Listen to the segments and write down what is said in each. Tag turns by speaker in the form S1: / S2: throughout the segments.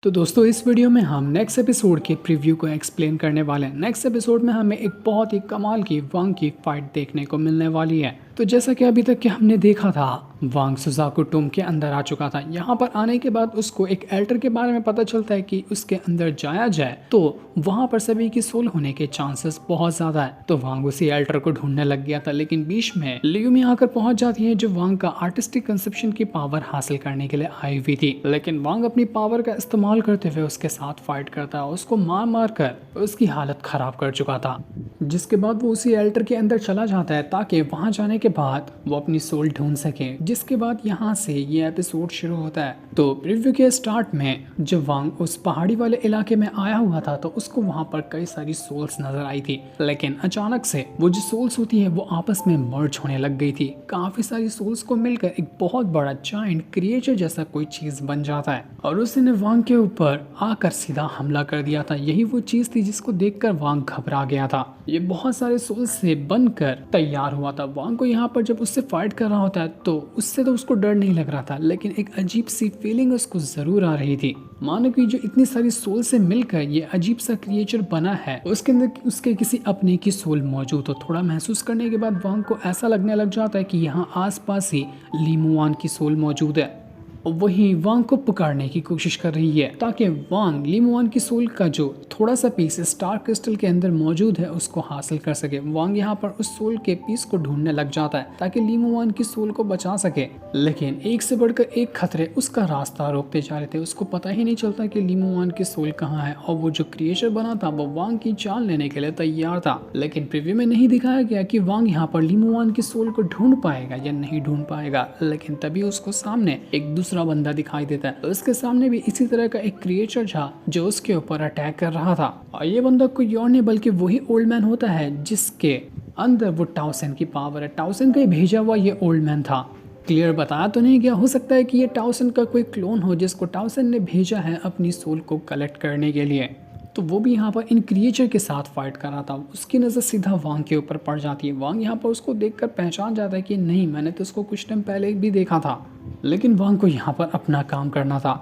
S1: तो दोस्तों इस वीडियो में हम नेक्स्ट एपिसोड के प्रीव्यू को एक्सप्लेन करने वाले हैं। नेक्स्ट एपिसोड में हमें एक बहुत ही कमाल की वांग की फाइट देखने को मिलने वाली है। तो जैसा कि अभी तक के हमने देखा था, वांग सुजाकू टूम के अंदर आ चुका था। यहाँ पर आने के बाद उसको एक एल्टर के बारे में पता चलता है कि उसके अंदर जाया जाए तो वहाँ पर सभी की सोल होने के चांसेस बहुत ज्यादा है। तो वांग उसी एल्टर को ढूंढने लग गया था, लेकिन बीच में लियूमी आकर पहुंच जाती है, जो वांग का आर्टिस्टिक कंसेप्शन की पावर हासिल करने के लिए आई हुई थी। लेकिन वांग अपनी पावर का इस्तेमाल करते हुए उसके साथ फाइट करता है, उसको मार मार कर उसकी हालत खराब कर चुका था। जिसके बाद वो उसी एल्टर के अंदर चला जाता है ताकि वहां जाने के बाद वो अपनी सोल ढूंढ सके। जिसके बाद यहाँ से ये एपिसोड शुरू होता है। तो प्रीव्यू के स्टार्ट में जब वांग उस पहाड़ी वाले इलाके में आया हुआ था तो उसको वहां पर कई सारी सोल्स नजर आई थी, लेकिन अचानक से वो जो सोल्स होती है वो आपस में मर्ज होने लग गई थी। काफी सारी सोल्स को मिलकर एक बहुत बड़ा जायंट क्रिएचर जैसा कोई चीज बन जाता है और उसने वांग के ऊपर आकर सीधा हमला कर दिया था। यही वो चीज थी जिसको देखकर वांग घबरा गया था। ये बहुत सारे सोल्स से बनकर तैयार हुआ था। वांग को यहाँ पर जब उससे फाइट कर रहा होता है तो उससे तो उसको डर नहीं लग रहा था, लेकिन एक अजीब सी फीलिंग उसको जरूर आ रही थी, मानो कि जो इतनी सारी सोल से मिलकर ये अजीब सा क्रिएचर बना है उसके अंदर उसके किसी अपने की सोल मौजूद हो। थोड़ा महसूस करने के बाद वांग को ऐसा लगने लग जाता है कि यहाँ आसपास ही ली मुआन की सोल मौजूद है। वही वांग को पुकारने की कोशिश कर रही है ताकि वांग ली मुआन की सोल का जो थोड़ा सा पीस स्टार क्रिस्टल के अंदर मौजूद है उसको हासिल कर सके। वांग यहाँ पर उस सोल के पीस को ढूंढने लग जाता है ताकि ली मुआन की सोल को बचा सके, लेकिन एक से बढ़कर एक खतरे उसका रास्ता रोकते जा रहे थे। उसको पता ही नहीं चलता कि ली मुआन की सोल कहाँ है और वो जो क्रिएचर बना था वो वांग की जान लेने के लिए तैयार था। लेकिन प्रीव्यू में नहीं दिखाया गया कि वांग यहाँ पर ली मुआन की सोल को ढूंढ पाएगा या नहीं ढूंढ पाएगा। लेकिन तभी उसको सामने एक दूसरा बंदा दिखाई देता है। उसके सामने भी इसी तरह का एक क्रिएचर था जो उसके ऊपर अटैक कर रहा था और ये बंदा कोई और नहीं बल्कि वही ओल्ड मैन होता है जिसके अंदर वो टाउसेन की पावर है। टाउसेन का ही भेजा हुआ ये ओल्ड मैन था। क्लियर बताया तो नहीं गया, हो सकता है कि ये टाउसेन का कोई क्लोन हो जिसको टाउसेन ने भेजा है अपनी सोल को कलेक्ट करने के लिए। तो वो भी यहाँ पर इन क्रिएचर के साथ फाइट कर रहा था। उसकी नज़र सीधा वांग के ऊपर पड़ जाती है। वांग यहाँ पर उसको देखकर पहचान जाता है कि नहीं, मैंने तो उसको कुछ टाइम पहले भी देखा था। लेकिन वांग को यहाँ पर अपना काम करना था,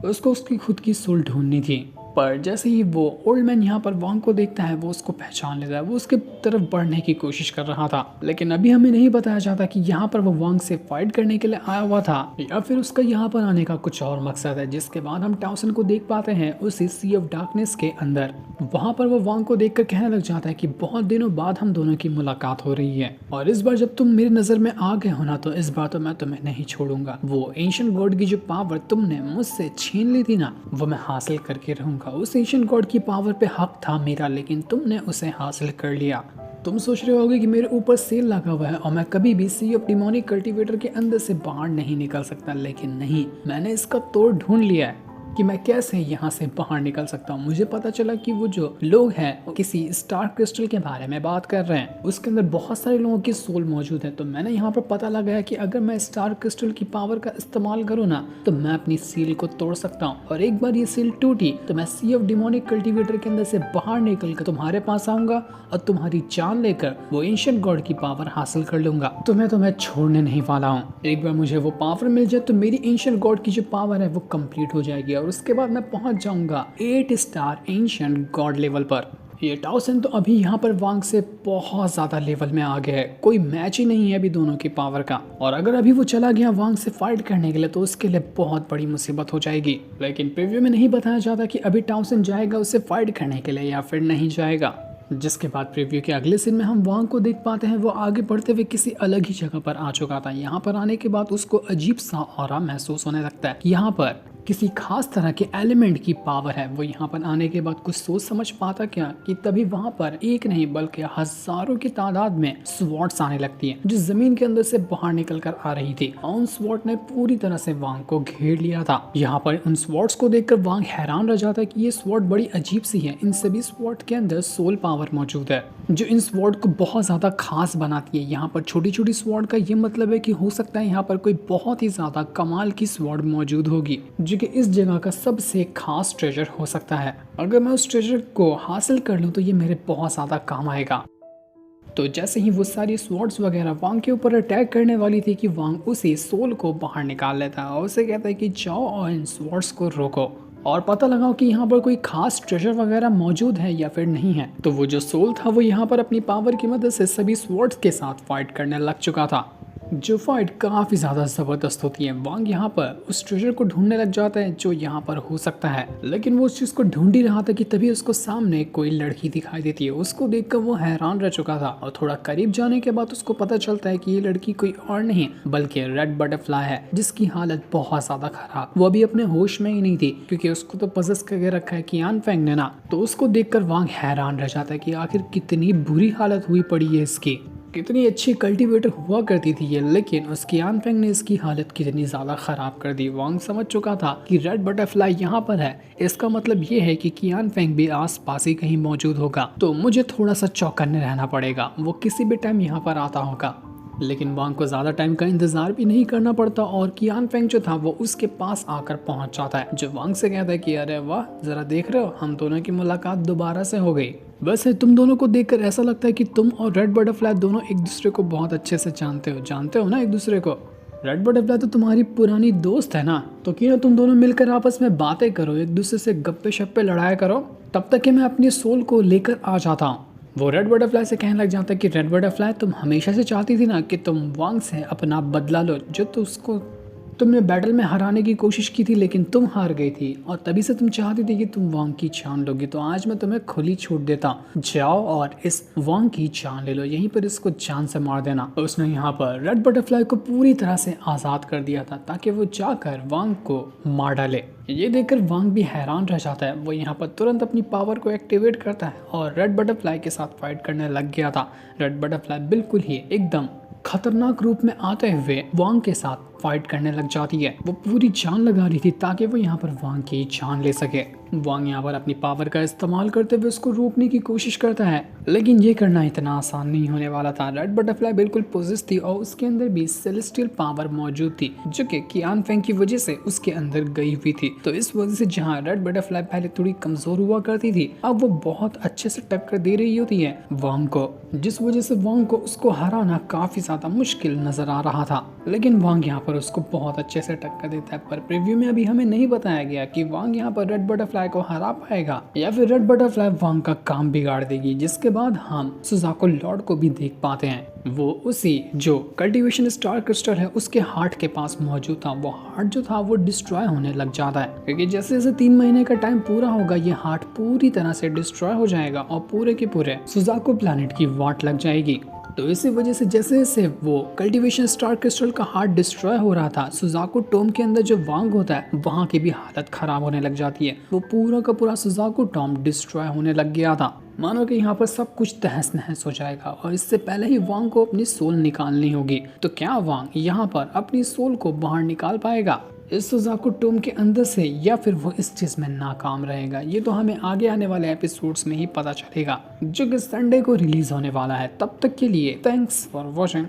S1: उसको उसकी खुद की सोल ढूंढनी थी। पर जैसे ही वो ओल्ड मैन यहाँ पर वांग को देखता है वो उसको पहचान लेता है। वो उसके तरफ बढ़ने की कोशिश कर रहा था, लेकिन अभी हमें नहीं बताया जाता कि यहाँ पर वो वांग से फाइट करने के लिए आया हुआ था या फिर उसका यहाँ पर आने का कुछ और मकसद है। जिसके बाद हम टाउसन को देख पाते हैं उसी सी ऑफ डार्कनेस के अंदर। वहाँ पर वो वांग को देखकर कहने लग जाता है कि बहुत दिनों बाद हम दोनों की मुलाकात हो रही है और इस बार जब तुम मेरी नजर में आ गए हो ना तो इस बार तो मैं तुम्हें नहीं छोड़ूंगा। वो एंशिएंट गॉड की जो पावर तुमने मुझसे छीन ली थी ना वो मैं हासिल करके रहूंगा। उस एंशिएंट गॉड की पावर पे हक था मेरा, लेकिन तुमने उसे हासिल कर लिया। तुम सोच रहे होगे कि मेरे ऊपर सेल लगा हुआ है और मैं कभी भी सी ऑफ डिमोनिक कल्टीवेटर के अंदर से बाहर नहीं निकल सकता, लेकिन नहीं, मैंने इसका तोड़ ढूंढ लिया है कि मैं कैसे यहाँ से बाहर निकल सकता हूँ। मुझे पता चला कि वो जो लोग हैं किसी स्टार क्रिस्टल के बारे में बात कर रहे हैं, उसके अंदर बहुत सारे लोगों की सोल मौजूद है। तो मैंने यहाँ पर पता लगाया कि अगर मैं स्टार क्रिस्टल की पावर का इस्तेमाल करूँ ना तो मैं अपनी सील को तोड़ सकता हूँ और एक बार ये सील टूटी तो मैं सी ऑफ डिमोनिक कल्टीवेटर के अंदर से बाहर निकल कर तुम्हारे पास आऊंगा और तुम्हारी जान लेकर वो एंशिएंट गॉड की पावर हासिल कर लूंगा। तुम्हें छोड़ने नहीं वाला हूँ। एक बार मुझे वो पावर मिल जाए तो मेरी एंशिएंट गॉड की जो पावर है वो कंप्लीट हो जाएगी और उसके बाद मैं पहुंच जाऊंगा 8 स्टार एंशिएंट गॉड लेवल पर। ये टाउसन तो अभी यहाँ पर वांग से बहुत ज्यादा लेवल में आ गया है, कोई मैच ही नहीं है अभी दोनों की पावर का। और अगर अभी वो चला गया वांग से फाइट करने के लिए तो उसके लिए बहुत बड़ी मुसीबत हो जाएगी। लेकिन प्रीव्यू में नहीं बताया जाता कि अभी टाउसन जाएगा उससे फाइट करने के लिए या फिर नहीं जाएगा। जिसके बाद प्रीव्यू के अगले सीन में हम वांग को देख पाते हैं वो आगे बढ़ते हुए किसी अलग ही जगह पर आ चुका था। यहाँ पर आने के बाद उसको अजीब सा ऑरा महसूस होने लगता है। यहाँ पर किसी खास तरह के एलिमेंट की पावर है। वो यहाँ पर आने के बाद कुछ सोच समझ पाता क्या कि तभी वहाँ पर एक नहीं बल्कि हजारों की तादाद में स्वॉर्ड्स आने लगती हैं जो जमीन के अंदर से बाहर निकल कर आ रही थी और उन स्वॉर्ड ने पूरी तरह से वांग को घेर लिया था। यहाँ पर उन स्वॉर्ड्स को देखकर वांग हैरान रह जाता है कि ये स्वॉर्ड बड़ी अजीब सी है। इन सभी स्वॉर्ड के अंदर सोल पावर मौजूद है जो इन स्वॉर्ड को बहुत ज्यादा खास बनाती है। यहाँ पर छोटी छोटी स्वॉर्ड का ये मतलब है कि हो सकता है यहाँ पर कोई बहुत ही ज्यादा कमाल की स्वॉर्ड मौजूद होगी जो कि इस जगह का सबसे खास ट्रेजर हो सकता है। अगर मैं उस ट्रेजर को हासिल कर लूँ तो ये मेरे बहुत ज़्यादा काम आएगा। तो जैसे ही वो सारी स्वॉर्ड्स वगैरह वांग के ऊपर अटैक करने वाली थी कि वांग उसी सोल को बाहर निकाल लेता है और उसे कहता है कि जाओ और इन स्वॉर्ड्स को रोको। और पता लगाओ कि यहाँ पर कोई खास ट्रेजर वगैरह मौजूद है या फिर नहीं है। तो वो जो सोल था वो यहाँ पर अपनी पावर की मदद से सभी स्वॉर्ड्स के साथ फाइट करने लग चुका था, जो फाइट काफ़ी ज़्यादा ज़बरदस्त होती है। वांग यहाँ पर उस ट्रेजर को ढूंढने लग जाता है जो यहाँ पर हो सकता है, लेकिन वो उस चीज़ को ढूंढ ही रहा था कि तभी उसको सामने कोई लड़की दिखाई देती है। उसको देखकर वो हैरान रह चुका था और थोड़ा करीब जाने के बाद उसको पता चलता है कि ये लड़की कोई और नहीं बल्कि रेड बटरफ्लाई है, जिसकी हालत बहुत ज़्यादा खराब। वो अभी अपने होश में ही नहीं थी क्योंकि उसको तो पजस करके रखा है कियान फेंग ने ना। तो उसको देखकर वांग हैरान रह जाता है कि आखिर कितनी बुरी हालत हुई पड़ी है इसकी, कितनी अच्छी कल्टीवेटर हुआ करती थी ये, लेकिन उस कियान फेंग ने इसकी हालत कितनी ज़्यादा ख़राब कर दी। वांग समझ चुका था कि रेड बटरफ्लाई यहाँ पर है, इसका मतलब ये है कि कियान फेंग भी आस पास ही कहीं मौजूद होगा। तो मुझे थोड़ा सा चौकन्ने रहना पड़ेगा, वो किसी भी टाइम यहाँ पर आता होगा। लेकिन वांग को ज़्यादा टाइम का इंतजार भी नहीं करना पड़ता और कियान फेंग जो था वो उसके पास आकर पहुंच जाता है, जो वांग से कहता है कि अरे वाह, ज़रा देख रहे हो, हम दोनों की मुलाकात दोबारा से हो गई। वैसे तुम दोनों को देखकर ऐसा लगता है कि तुम और रेड बटरफ्लाई दोनों एक दूसरे को बहुत अच्छे से जानते हो ना एक दूसरे को। रेड बटरफ्लाई तो तुम्हारी पुरानी दोस्त है ना, तो क्यों ना तुम दोनों मिलकर आपस में बातें करो, एक दूसरे से गप्पे शप्पे लड़ाया करो, तब तक कि मैं अपनी सोल को लेकर आ जाता हूँ। वो रेड बटरफ्लाई से कहने लग जाता है कि रेड बटरफ्लाई, तुम हमेशा से चाहती थी ना कि तुम वांग से अपना बदला लो, जो तो उसको तुमने बैटल में हराने की कोशिश की थी लेकिन तुम हार गई थी, और तभी से तुम चाहती थी कि तुम वांग की जान लोगी। तो आज मैं तुम्हें खुली छूट देता हूँ, जाओ और इस वांग की जान ले लो, यहीं पर इसको जान से मार देना। उसने यहाँ पर रेड बटरफ्लाई को पूरी तरह से आज़ाद कर दिया था ताकि वो जाकर वांग को मार डाले। ये देखकर वांग भी हैरान रह जाता है। वो यहाँ पर तुरंत अपनी पावर को एक्टिवेट करता है और रेड बटरफ्लाई के साथ फाइट करने लग गया था। रेड बटरफ्लाई बिल्कुल ही एकदम खतरनाक रूप में आते हुए वांग के साथ फाइट करने लग जाती है। वो पूरी जान लगा रही थी ताकि वो यहाँ पर वांग की जान ले सके। वांग यहाँ पर अपनी पावर का इस्तेमाल करते हुए उसको रोकने की कोशिश करता है, लेकिन ये करना इतना आसान नहीं होने वाला था। रेड बटरफ्लाई बिल्कुल पोजेस थी और उसके अंदर भी सेलेस्टियल पावर मौजूद थी, जो कि कियान फेंग की वजह से उसके अंदर गई हुई थी। तो इस वजह से जहाँ रेड बटरफ्लाई पहले थोड़ी कमजोर हुआ करती थी, अब वो बहुत अच्छे से टक्कर दे रही होती है वांग को, जिस वजह से वांग को उसको हराना काफी ज्यादा मुश्किल नजर आ रहा था। लेकिन वांग यहाँ पर उसको बहुत अच्छे से टक्कर देता है। पर प्रीव्यू में अभी हमें नहीं बताया गया कि वांग यहाँ पर रेड बटरफ्लाई को हरा पाएगा या फिर रेड बटरफ्लाई वांग का काम बिगाड़ देगी, जिसके बाद हम सुजाको लॉर्ड को भी देख पाते हैं। वो उसी जो कल्टीवेशन स्टार क्रिस्टल है उसके हार्ट के पास मौजूद था। वो हार्ट जो था वो डिस्ट्रॉय होने लग जाता है, क्योंकि जैसे जैसे 3 महीने का टाइम पूरा होगा ये हार्ट पूरी तरह से डिस्ट्रॉय हो जाएगा और पूरे के पूरे सुजाको प्लैनेट की वाट लग जाएगी। तो इसी वजह से जैसे जैसे वो कल्टीवेशन स्टार क्रिस्टल का हार्ट डिस्ट्रॉय हो रहा था, सुजाको टॉम के अंदर जो वांग होता है वहाँ की भी हालत खराब होने लग जाती है। वो पूरा का पूरा सुजाको टॉम डिस्ट्रॉय होने लग गया था, मानो कि यहाँ पर सब कुछ तहस नहस हो जाएगा और इससे पहले ही वांग को अपनी सोल निकालनी होगी। तो क्या वांग यहाँ पर अपनी सोल को बाहर निकाल पाएगा इस सुजाको टोम के अंदर से, या फिर वो इस चीज में नाकाम रहेगा? ये तो हमें आगे आने वाले एपिसोड्स में ही पता चलेगा, जो कि संडे को रिलीज होने वाला है। तब तक के लिए थैंक्स फॉर वॉचिंग।